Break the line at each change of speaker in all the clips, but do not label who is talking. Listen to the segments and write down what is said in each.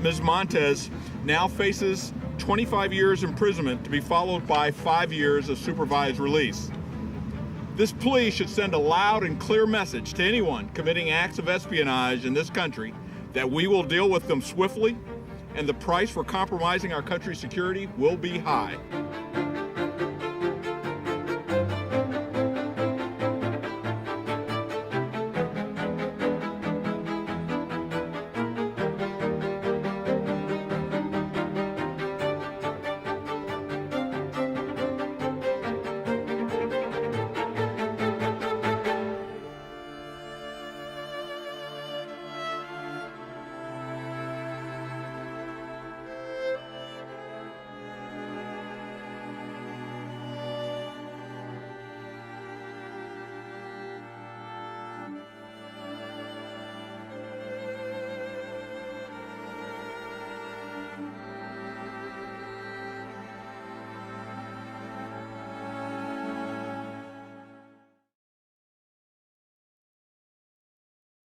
Ms. Montez now faces 25 years imprisonment to be followed by 5 years of supervised release. This plea should send a loud and clear message to anyone committing acts of espionage in this country that we will deal with them swiftly, and the price for compromising our country's security will be high.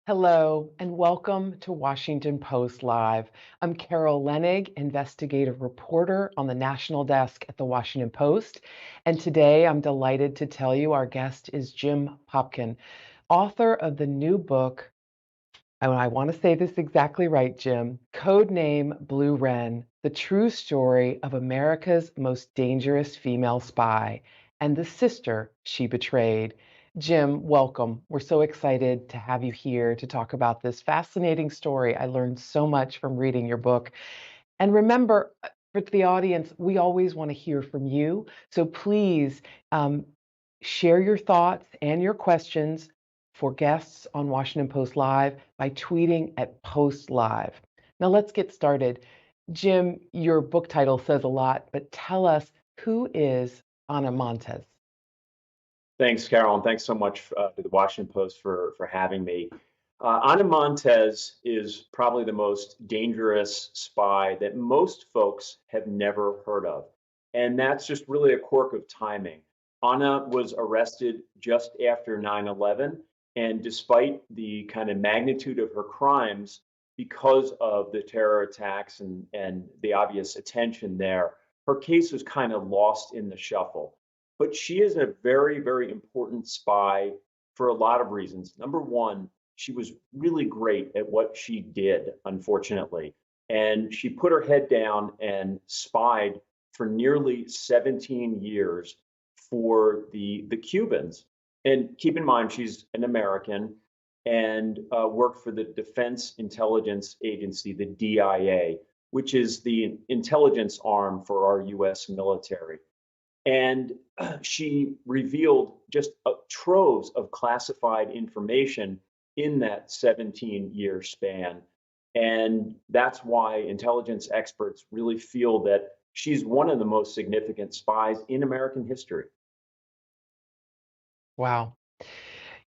Hello, and welcome to Washington Post Live. I'm Carol Leonnig, investigative reporter on the national desk at the Washington Post. And today I'm delighted to tell you our guest is Jim Popkin, author of the new book, and I want to say this exactly right, Jim, Name Blue Wren, the true story of America's most dangerous female spy and the sister she betrayed. Jim, welcome. We're so excited to have you here to talk about this fascinating story. I learned so much from reading your book. And remember, for the audience, we always want to hear from you. So please share your thoughts and your questions for guests on Washington Post Live by tweeting at Post Live. Now let's get started. Jim, your book title says a lot, but tell us, who is Ana Montes?
Thanks, Carol, and thanks so much to the Washington Post for having me. Ana Montes is probably the most dangerous spy that most folks have never heard of. And that's just really a quirk of timing. Ana was arrested just after 9/11, and despite the kind of magnitude of her crimes, because of the terror attacks and the obvious attention there, her case was kind of lost in the shuffle. But she is a very, very important spy for a lot of reasons. Number one, she was really great at what she did, unfortunately. And she put her head down and spied for nearly 17 years for the Cubans. And keep in mind, she's an American and worked for the Defense Intelligence Agency, the DIA, which is the intelligence arm for our US military. And she revealed just troves of classified information in that 17-year span. And that's why intelligence experts really feel that she's one of the most significant spies in American history.
Wow.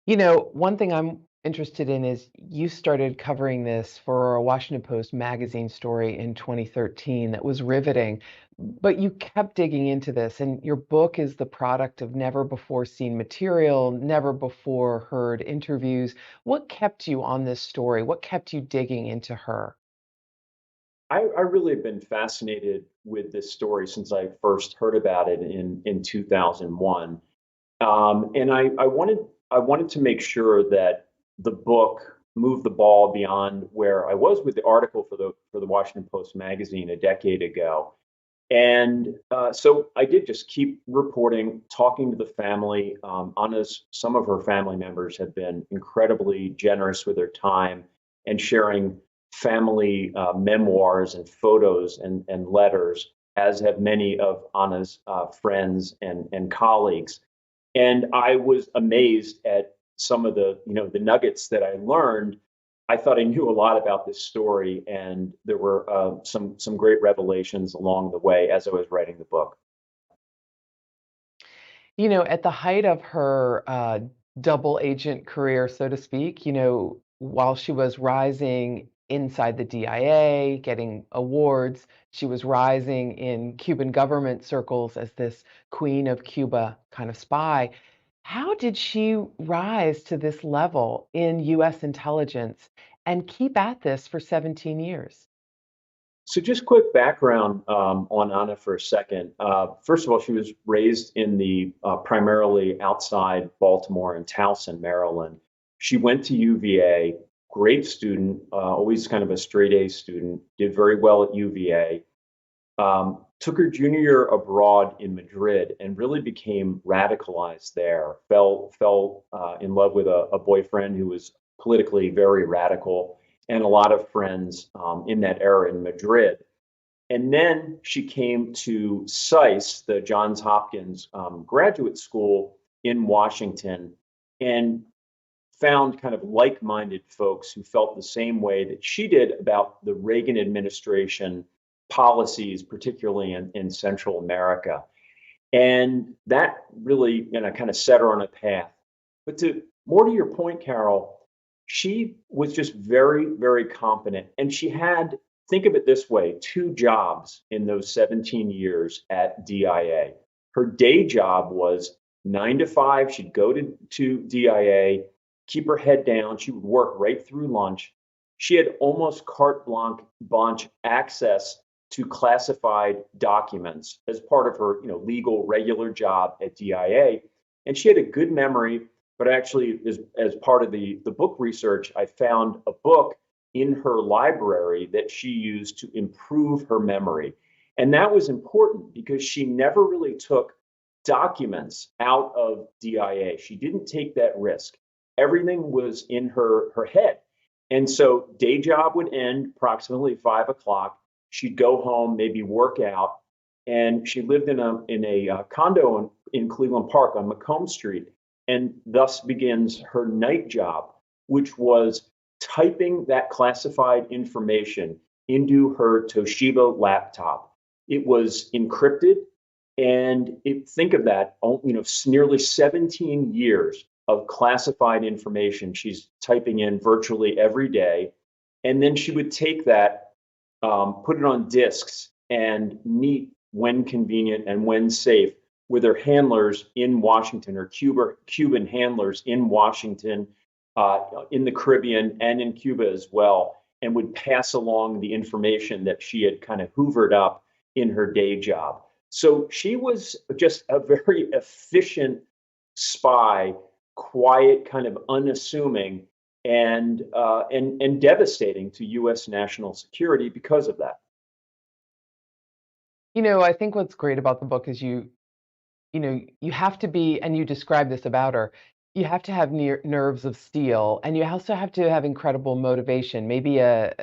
You know, one thing I'm interested in is you started covering this for a Washington Post magazine story in 2013 that was riveting, but you kept digging into this, and your book is the product of never before seen material, never before heard interviews. What kept you on this story? What kept you digging into her?
I really have been fascinated with this story since I first heard about it in 2001. And I wanted to make sure that the book moved the ball beyond where I was with the article for the Washington Post magazine a decade ago. And so I did just keep reporting, talking to the family. Anna's some of her family members have been incredibly generous with their time and sharing family memoirs and photos and letters, as have many of Anna's friends and colleagues. And I was amazed at some of the nuggets that I learned. I thought I knew a lot about this story, and there were some great revelations along the way as I was writing the book.
You know, at the height of her double agent career, so to speak, you know, while she was rising inside the DIA, getting awards, she was rising in Cuban government circles as this Queen of Cuba kind of spy. How did she rise to this level in US intelligence and keep at this for 17 years?
So just quick background on Ana for a second. First of all, she was raised in the primarily outside Baltimore in Towson, Maryland. She went to UVA, great student, always kind of a straight A student, did very well at UVA. Took her junior year abroad in Madrid and really became radicalized there. Fell in love with a boyfriend who was politically very radical, and a lot of friends in that era in Madrid. And then she came to SAIS, the Johns Hopkins graduate school in Washington, and found kind of like-minded folks who felt the same way that she did about the Reagan administration policies, particularly in Central America. And that really, kind of set her on a path. But more to your point, Carol, she was just very, very competent. And she had, think of it this way, two jobs in those 17 years at DIA. Her day job was 9 to 5. She'd go to DIA, keep her head down. She would work right through lunch. She had almost carte blanche access to classified documents as part of her, legal regular job at DIA. And she had a good memory, but actually, as part of the book research, I found a book in her library that she used to improve her memory. And that was important because she never really took documents out of DIA. She didn't take that risk. Everything was in her head. And so day job would end approximately 5 o'clock. She'd go home, maybe work out, and she lived in a condo in Cleveland Park on Macomb Street, and thus begins her night job, which was typing that classified information into her Toshiba laptop. It was encrypted, and think of that, nearly 17 years of classified information she's typing in virtually every day, and then she would take that, put it on disks, and meet when convenient and when safe with her handlers in Washington, or Cuban handlers in Washington, in the Caribbean, and in Cuba as well, and would pass along the information that she had kind of hoovered up in her day job. So she was just a very efficient spy, quiet, kind of unassuming, and devastating to U.S. national security because of that.
I think what's great about the book is you have to be, and you describe this about her, you have to have nerves of steel, and you also have to have incredible motivation, maybe a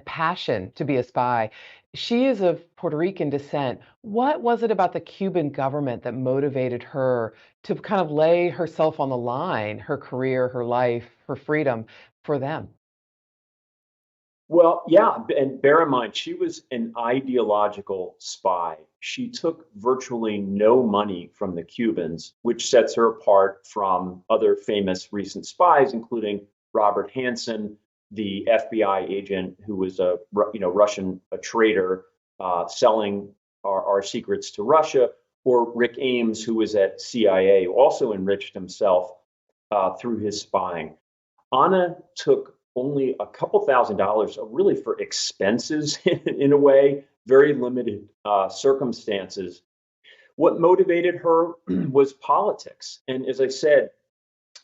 passion to be a spy. She is of Puerto Rican descent. What was it about the Cuban government that motivated her to kind of lay herself on the line, her career, her life, her freedom for them?
Well, yeah, and bear in mind, she was an ideological spy. She took virtually no money from the Cubans, which sets her apart from other famous recent spies, including Robert Hanssen, the FBI agent who was a Russian traitor, selling our secrets to Russia, or Rick Ames, who was at CIA, who also enriched himself through his spying. Ana took only a couple $1,000s, really for expenses in a way, very limited circumstances. What motivated her was politics. And as I said,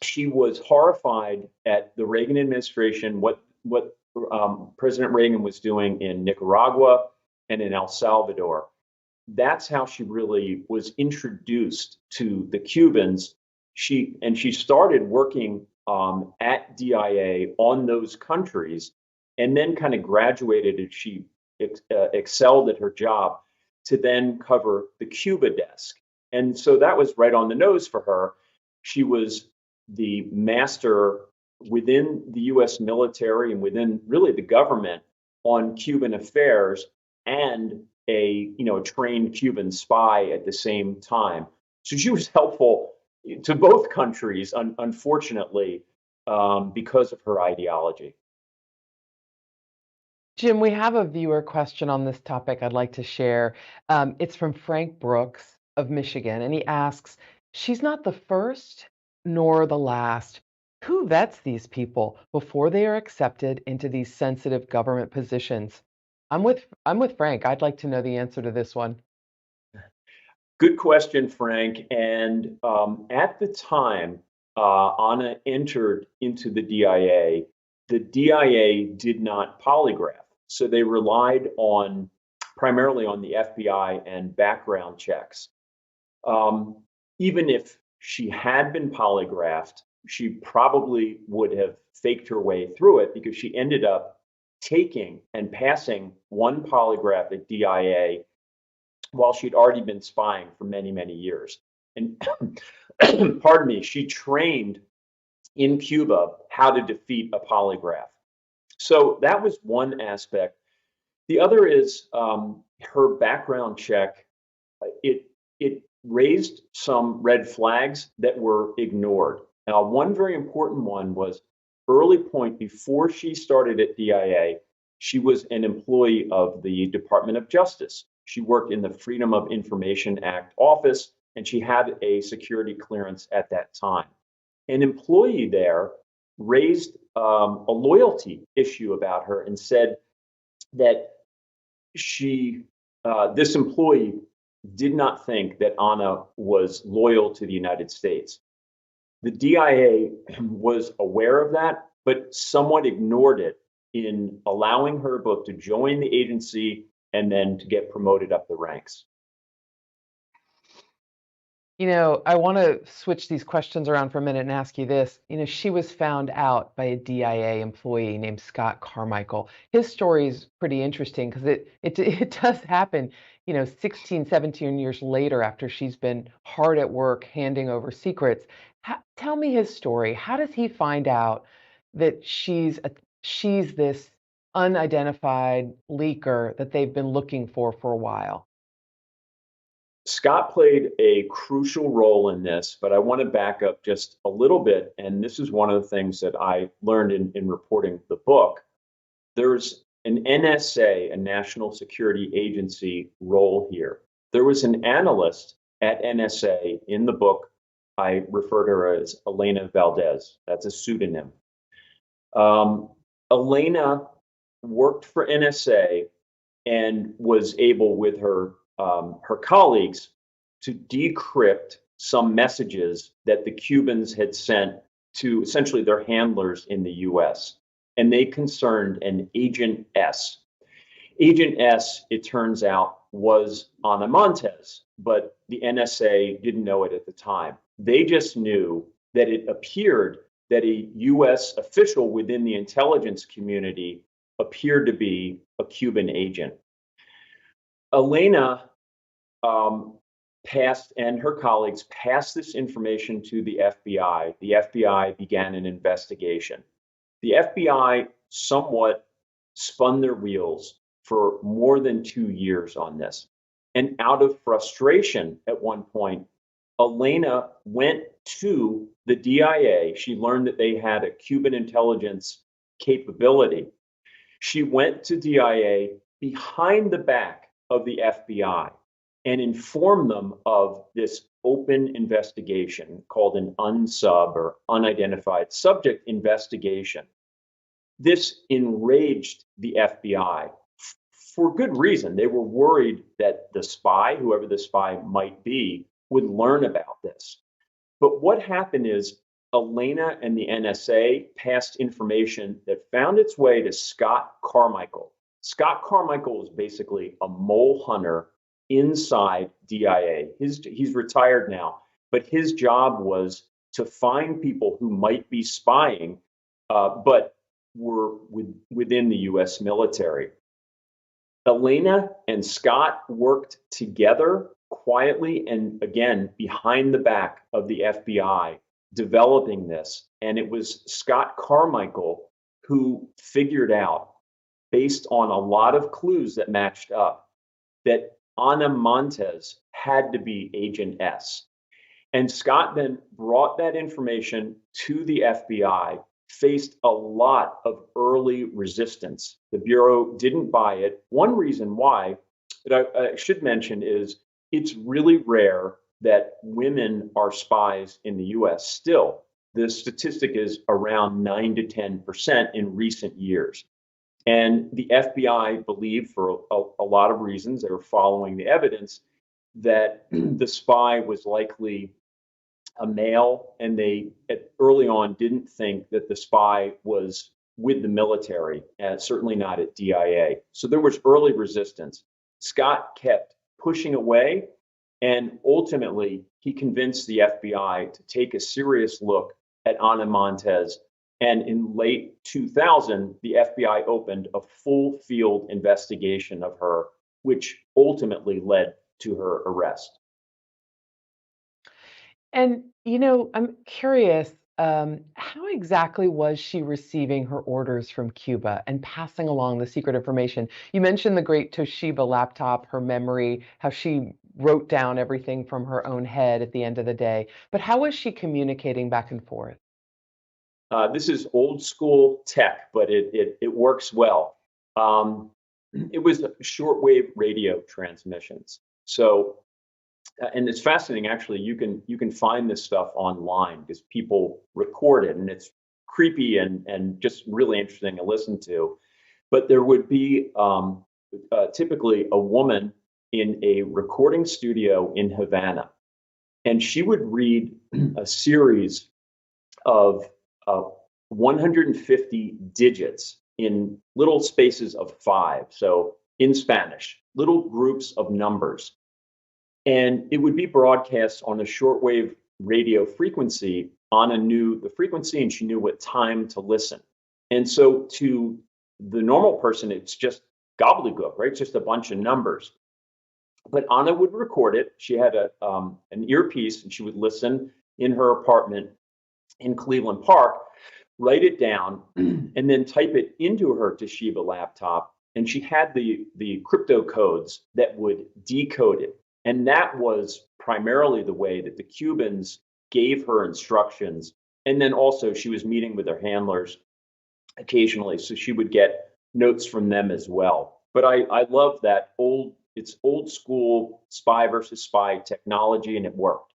she was horrified at the Reagan administration, what President Reagan was doing in Nicaragua and in El Salvador. That's how she really was introduced to the Cubans. She started working at DIA on those countries, and then kind of graduated as she excelled at her job to then cover the Cuba desk. And so that was right on the nose for her. She was the master within the US military and within really the government on Cuban affairs, and a trained Cuban spy at the same time. So she was helpful to both countries, unfortunately, because of her ideology.
Jim, we have a viewer question on this topic I'd like to share. It's from Frank Brooks of Michigan, and he asks, she's not the first nor the last. Who vets these people before they are accepted into these sensitive government positions? I'm with Frank. I'd like to know the answer to this one.
Good question, Frank. And at the time Ana entered into the DIA did not polygraph. So they relied primarily on the FBI and background checks. Even if she had been polygraphed, she probably would have faked her way through it because she ended up taking and passing one polygraph at DIA while she'd already been spying for many, many years. And pardon me, she trained in Cuba how to defeat a polygraph. So that was one aspect. The other is her background check. It raised some red flags that were ignored. Now, one very important one was early point before she started at DIA, she was an employee of the Department of Justice. She worked in the Freedom of Information Act office, and she had a security clearance at that time. An employee there raised a loyalty issue about her and said that this employee did not think that Ana was loyal to the United States. The DIA was aware of that, but somewhat ignored it in allowing her both to join the agency and then to get promoted up the ranks.
I want to switch these questions around for a minute and ask you this. She was found out by a DIA employee named Scott Carmichael. His story is pretty interesting because it does happen, 16, 17 years later after she's been hard at work handing over secrets. Tell me his story. How does he find out that she's this unidentified leaker that they've been looking for a while?
Scott played a crucial role in this, but I want to back up just a little bit. And this is one of the things that I learned in reporting the book. There's an NSA, a National Security Agency role here. There was an analyst at NSA in the book. I refer to her as Elena Valdez. That's a pseudonym. Elena worked for NSA and was able, with her colleagues, to decrypt some messages that the Cubans had sent to essentially their handlers in the US. And they concerned an Agent S. Agent S, it turns out, was Ana Montes, but the NSA didn't know it at the time. They just knew that it appeared that a US official within the intelligence community appeared to be a Cuban agent. Elena and her colleagues passed this information to the FBI. The FBI began an investigation. The FBI somewhat spun their wheels for more than 2 years on this. And out of frustration at one point, Elena went to the DIA. She learned that they had a Cuban intelligence capability. She went to DIA behind the back of the FBI and informed them of this open investigation called an unsub or unidentified subject investigation. This enraged the FBI for good reason. They were worried that the spy, whoever the spy might be, would learn about this. But what happened is Elena and the NSA passed information that found its way to Scott Carmichael. Scott Carmichael was basically a mole hunter inside DIA. He's retired now, but his job was to find people who might be spying, but were within the US military. Elena and Scott worked together quietly and, again, behind the back of the FBI, developing this. And it was Scott Carmichael who figured out, based on a lot of clues that matched up, that Ana Montes had to be Agent S. And Scott then brought that information to the FBI, faced a lot of early resistance. The Bureau didn't buy it. One reason why, that I should mention, is it's really rare that women are spies in the US still. The statistic is around 9 to 10% in recent years. And the FBI believed, for a lot of reasons, they were following the evidence, that the spy was likely a male, and they early on didn't think that the spy was with the military, and certainly not at DIA. So there was early resistance. Scott kept pushing away, and ultimately he convinced the FBI to take a serious look at Ana Montes. And in late 2000, the FBI opened a full field investigation of her, which ultimately led to her arrest.
And, I'm curious, how exactly was she receiving her orders from Cuba and passing along the secret information? You mentioned the great Toshiba laptop, her memory, how she wrote down everything from her own head at the end of the day. But how was she communicating back and forth?
This is old school tech, but it works well. Um, it was shortwave radio transmissions. So, and it's fascinating. Actually, you can find this stuff online because people record it, and it's creepy and just really interesting to listen to. But there would be typically a woman in a recording studio in Havana, and she would read a series of 150 digits in little spaces of five. So in Spanish, little groups of numbers. And it would be broadcast on a shortwave radio frequency. Anna knew the frequency and she knew what time to listen. And so to the normal person, it's just gobbledygook, right? It's just a bunch of numbers. But Anna would record it. She had an earpiece and she would listen in her apartment in Cleveland Park, write it down, and then type it into her Toshiba laptop. And she had the crypto codes that would decode it. And that was primarily the way that the Cubans gave her instructions. And then also she was meeting with her handlers occasionally, so she would get notes from them as well. But I love that it's old school spy versus spy technology, and it worked.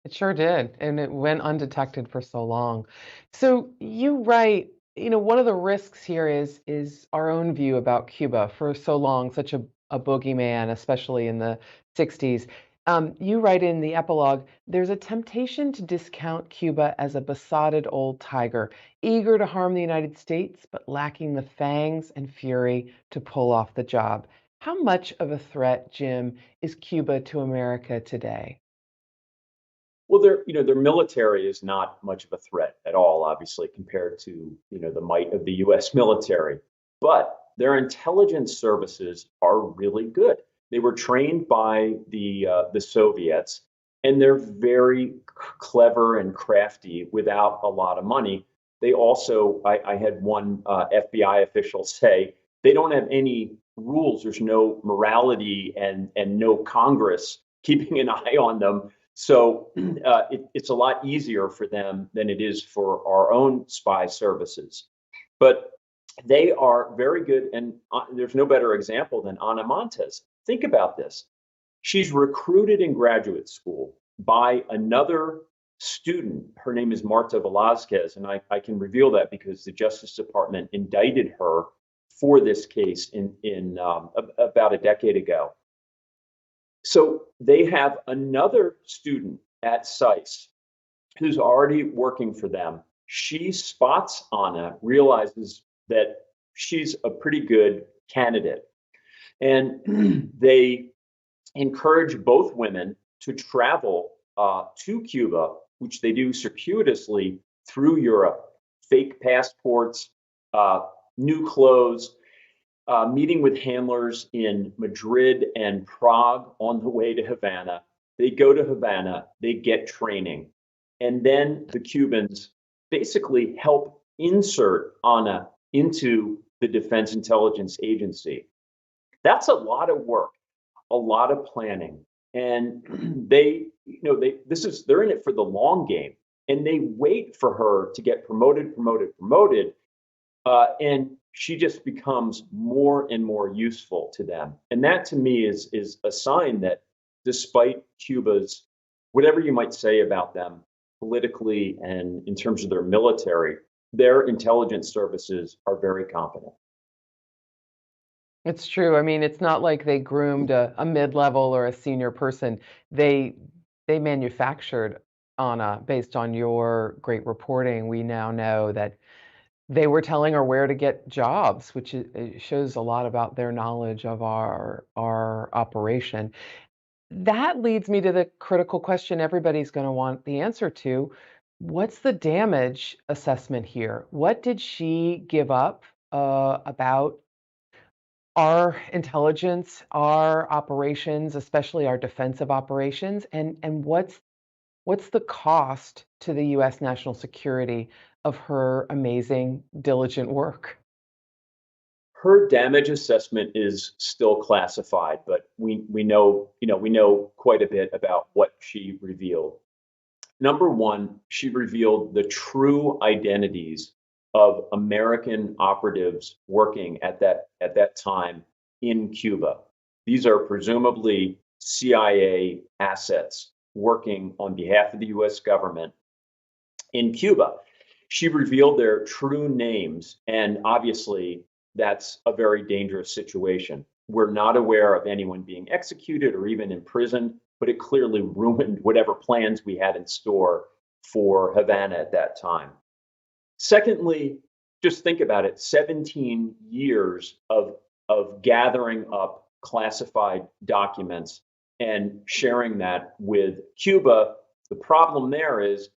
It sure did, and it went undetected for so long. So you write, one of the risks here is our own view about Cuba for so long, such a boogeyman, especially in the 60s. You write in the epilogue, there's a temptation to discount Cuba as a besotted old tiger, eager to harm the United States, but lacking the fangs and fury to pull off the job. How much of a threat, Jim, is Cuba to America today?
Well, their military is not much of a threat at all, obviously, compared to, the might of the U.S. military. But their intelligence services are really good. They were trained by the Soviets, and they're very clever and crafty without a lot of money. They also, I had one FBI official say, they don't have any rules. There's no morality and no Congress keeping an eye on them. So it's a lot easier for them than it is for our own spy services. But they are very good. And there's no better example than Ana Montes. Think about this. She's recruited in graduate school by another student. Her name is Marta Velazquez. And I can reveal that because the Justice Department indicted her for this case in about a decade ago. So they have another student at SICE who's already working for them. She spots Anna, realizes that she's a pretty good candidate. And they encourage both women to travel to Cuba, which they do circuitously through Europe, fake passports, new clothes, meeting with handlers in Madrid and Prague on the way to Havana. They go to Havana, they get training, and then the Cubans basically help insert Ana into the Defense Intelligence Agency. That's a lot of work, a lot of planning, and they're in it for the long game, and they wait for her to get promoted, and she just becomes more and more useful to them. And that to me is a sign that despite Cuba's, whatever you might say about them politically and in terms of their military, their intelligence services are very competent.
It's true. I mean, it's not like they groomed a mid-level or a senior person. They manufactured Anna based on your great reporting. We now know that they were telling her where to get jobs, which it shows a lot about their knowledge of our operation. That leads me to the critical question everybody's going to want the answer to. What's the damage assessment here? What did she give up about our intelligence, our operations, especially our defensive operations, and what's the cost to the U.S. national security of her amazing, diligent work?
Her damage assessment is still classified, but we know quite a bit about what she revealed. Number one, she revealed the true identities of American operatives working at that time in Cuba. These are presumably CIA assets working on behalf of the US government in Cuba. She revealed their true names, and obviously that's a very dangerous situation. We're not aware of anyone being executed or even imprisoned, but it clearly ruined whatever plans we had in store for Havana at that time. Secondly, just think about it, 17 years of gathering up classified documents and sharing that with Cuba. The problem there is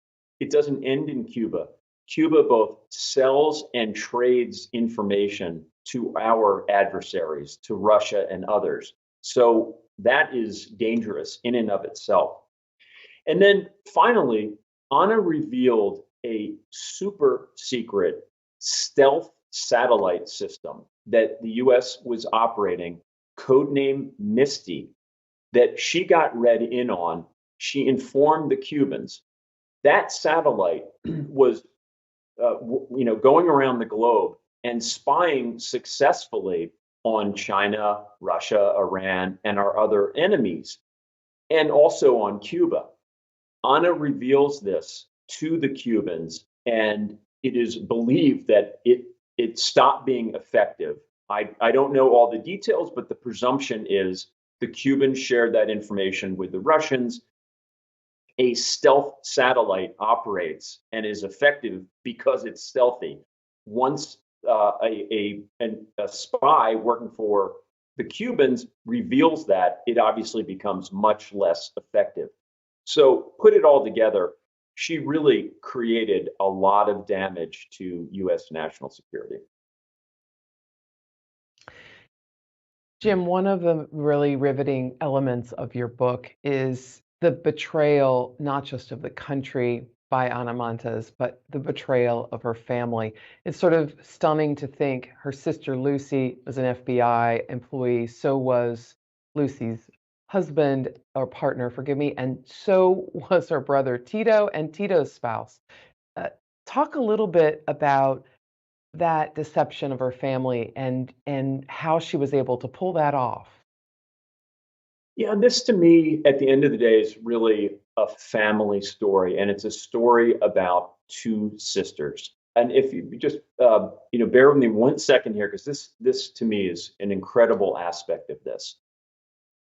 it doesn't end in Cuba. Cuba both sells and trades information to our adversaries, to Russia and others. So that is dangerous in and of itself. And then finally, Ana revealed a super secret stealth satellite system that the US was operating, codename Misty, that she got read in on. She informed the Cubans. That satellite was going around the globe and spying successfully on China, Russia, Iran, and our other enemies, and also on Cuba. Ana reveals this to the Cubans, and it is believed that it stopped being effective. I don't know all the details, but the presumption is the Cubans shared that information with the Russians. A stealth satellite operates and is effective because it's stealthy. Once a spy working for the Cubans reveals that, it obviously becomes much less effective. So put it all together, she really created a lot of damage to U.S. national security.
Jim, one of the really riveting elements of your book is the betrayal, not just of the country by Ana Montes, but the betrayal of her family. It's sort of stunning to think her sister Lucy was an FBI employee, so was Lucy's husband or partner, forgive me, and so was her brother Tito and Tito's spouse. Talk a little bit about that deception of her family and how she was able to pull that off.
Yeah, this to me, at the end of the day, is really a family story, and it's a story about two sisters. And if you just bear with me 1 second here, because this to me is an incredible aspect of this.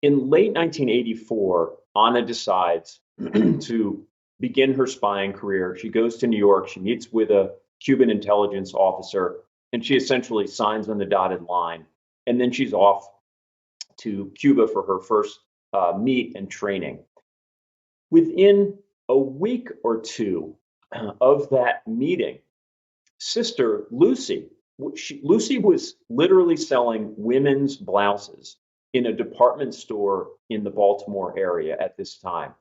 In late 1984, Ana decides to begin her spying career. She goes to New York. She meets with a Cuban intelligence officer, and she essentially signs on the dotted line. And then she's off to Cuba for her first meet and training. Within a week or two of that meeting, sister Lucy was literally selling women's blouses in a department store in the Baltimore area at this time.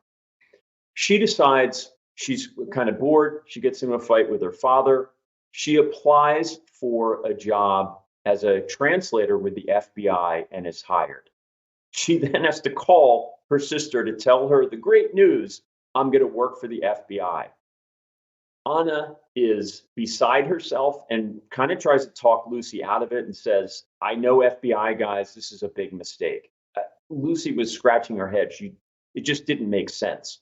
She decides she's kind of bored. She gets in a fight with her father. She applies for a job as a translator with the FBI and is hired. She then has to call her sister to tell her the great news: I'm going to work for the FBI. Ana is beside herself and kind of tries to talk Lucy out of it and says, I know FBI guys, this is a big mistake. Lucy was scratching her head. It just didn't make sense.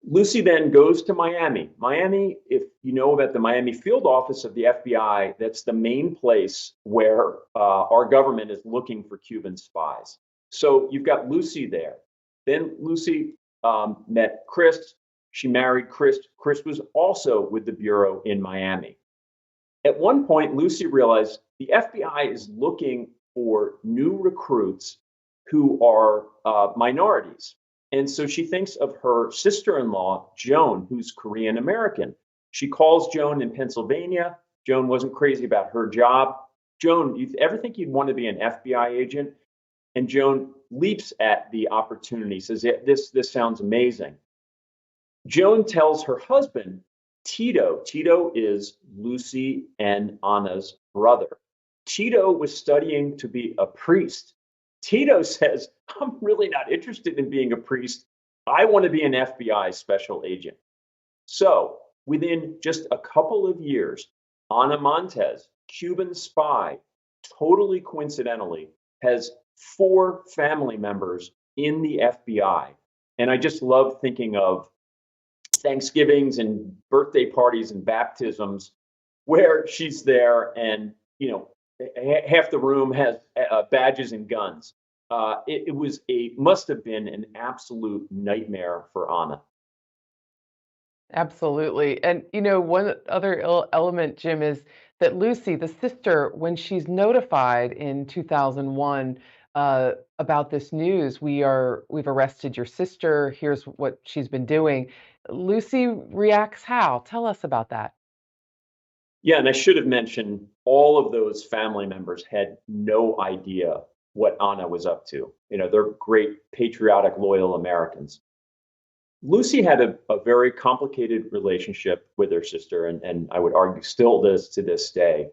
Lucy then goes to Miami. Miami, if you know about the Miami field office of the FBI, that's the main place where our government is looking for Cuban spies. So you've got Lucy there. Then Lucy met Chris. She married Chris. Chris was also with the Bureau in Miami. At one point, Lucy realized the FBI is looking for new recruits who are minorities. And so she thinks of her sister-in-law, Joan, who's Korean American. She calls Joan in Pennsylvania. Joan wasn't crazy about her job. Joan, you ever think you'd want to be an FBI agent? And Joan leaps at the opportunity, says, yeah, this sounds amazing. Joan tells her husband, Tito. Tito is Lucy and Ana's brother. Tito was studying to be a priest. Tito says, I'm really not interested in being a priest. I want to be an FBI special agent. So within just a couple of years, Ana Montes, Cuban spy, totally coincidentally, has 4 family members in the FBI. And I just love thinking of Thanksgivings and birthday parties and baptisms where she's there and, half the room has badges and guns. It must have been an absolute nightmare for Ana.
Absolutely. And one other element, Jim, is that Lucy, the sister, when she's notified in 2001 about this news, we've arrested your sister. Here's what she's been doing. Lucy reacts how? Tell us about that.
Yeah, and I should have mentioned all of those family members had no idea what Ana was up to. They're great, patriotic, loyal Americans. Lucy had a very complicated relationship with her sister, and I would argue still does to this day.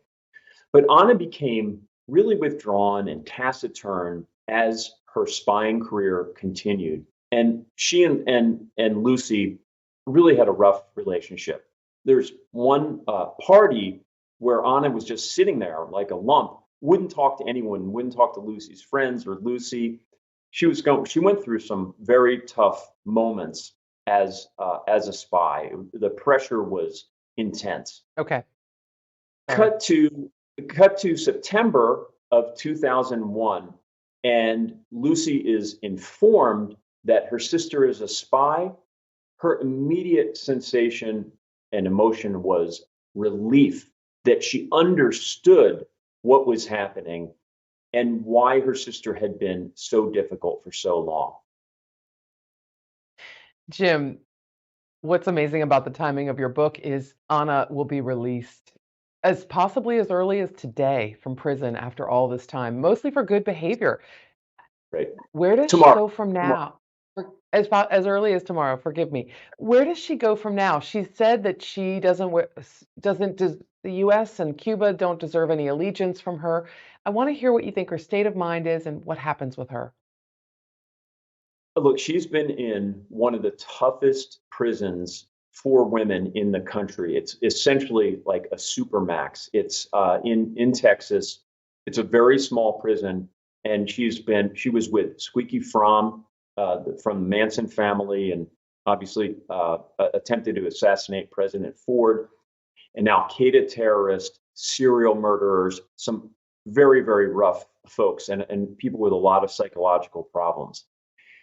But Ana became really withdrawn and taciturn as her spying career continued. And she and Lucy really had a rough relationship. There's one party where Ana was just sitting there like a lump, wouldn't talk to anyone, wouldn't talk to Lucy's friends or Lucy. She went through some very tough moments as a spy. The pressure was intense.
Okay.
Cut to September of 2001, and Lucy is informed that her sister is a spy. Her immediate sensation and emotion was relief that she understood what was happening and why her sister had been so difficult for so long.
Jim, what's amazing about the timing of your book is Ana will be released as possibly as early as today from prison after all this time, mostly for good behavior.
Right.
Where does she go from now? As early as tomorrow, forgive me. Where does she go from now? She said that she doesn't the US and Cuba don't deserve any allegiance from her. I want to hear what you think her state of mind is and what happens with her.
Look, she's been in one of the toughest prisons for women in the country. It's essentially like a supermax. It's in Texas. It's a very small prison, and she was with Squeaky Fromm from the Manson family, and obviously attempted to assassinate President Ford, an Al Qaeda terrorist, serial murderers, some very, very rough folks, and people with a lot of psychological problems.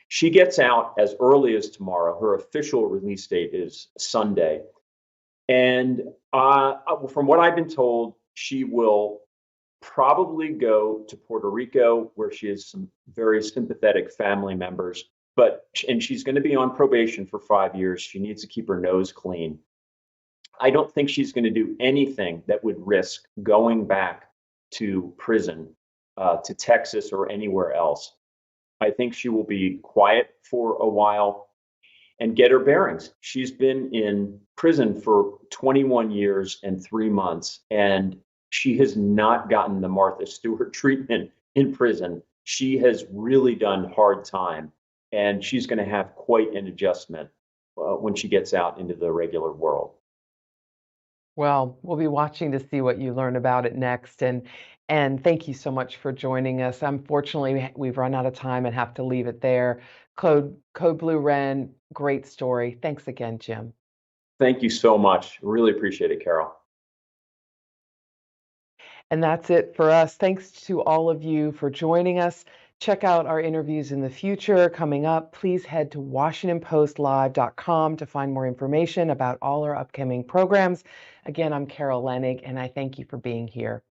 She gets out as early as tomorrow. Her official release date is Sunday. And from what I've been told, she will probably go to Puerto Rico, where she has some very sympathetic family members. And she's going to be on probation for 5 years. She needs to keep her nose clean. I don't think she's going to do anything that would risk going back to prison, to Texas or anywhere else. I think she will be quiet for a while and get her bearings. She's been in prison for 21 years and 3 months, and she has not gotten the Martha Stewart treatment in prison. She has really done hard time, and she's going to have quite an adjustment when she gets out into the regular world.
Well, we'll be watching to see what you learn about it next. And thank you so much for joining us. Unfortunately, we've run out of time and have to leave it there. Code Blue Wren, great story. Thanks again, Jim.
Thank you so much. Really appreciate it, Carol.
And that's it for us. Thanks to all of you for joining us. Check out our interviews in the future coming up. Please head to WashingtonPostLive.com to find more information about all our upcoming programs. Again, I'm Carol Leonnig, and I thank you for being here.